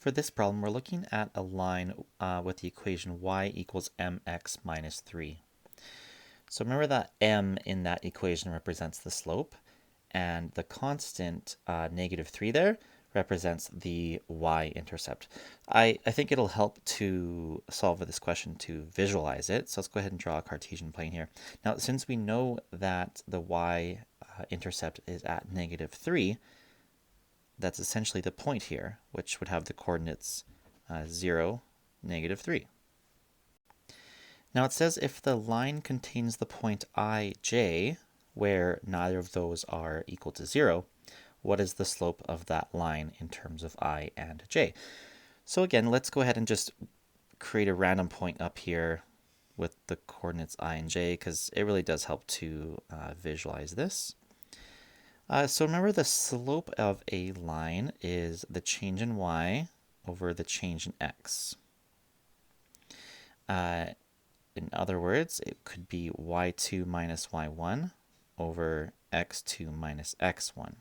For this problem, we're looking at a line with the equation y equals mx minus 3. So remember that m in that equation represents the slope, and the constant negative 3 there represents the y-intercept. I think it'll help to solve this question to visualize it. So let's go ahead and draw a Cartesian plane here. Now, since we know that the y-intercept is at negative 3, that's essentially the point here, which would have the coordinates 0, negative 3. Now it says if the line contains the point ij, where neither of those are equal to 0, what is the slope of that line in terms of I and j? So again, let's go ahead and just create a random point up here with the coordinates I and j, because it really does help to visualize this. So remember, the slope of a line is the change in y over the change in x. In other words, it could be y2 minus y1 over x2 minus x1.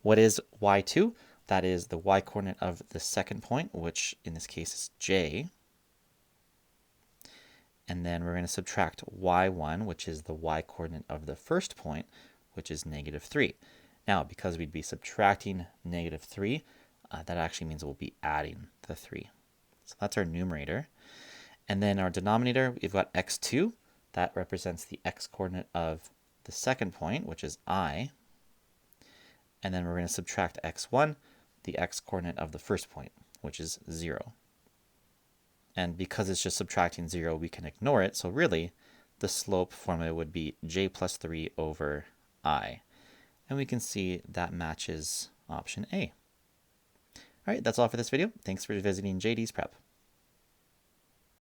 What is y2? That is the y-coordinate of the second point, which in this case is j. And then we're going to subtract y1, which is the y-coordinate of the first point, which is negative 3. Now, because we'd be subtracting negative 3, that actually means we'll be adding the 3. So that's our numerator. And then our denominator, we've got x2. That represents the x-coordinate of the second point, which is I. And then we're going to subtract x1, the x-coordinate of the first point, which is 0. And because it's just subtracting 0, we can ignore it. So really, the slope formula would be j plus 3 over I. And we can see that matches option A. All right, that's all for this video. Thanks for visiting JD's Prep.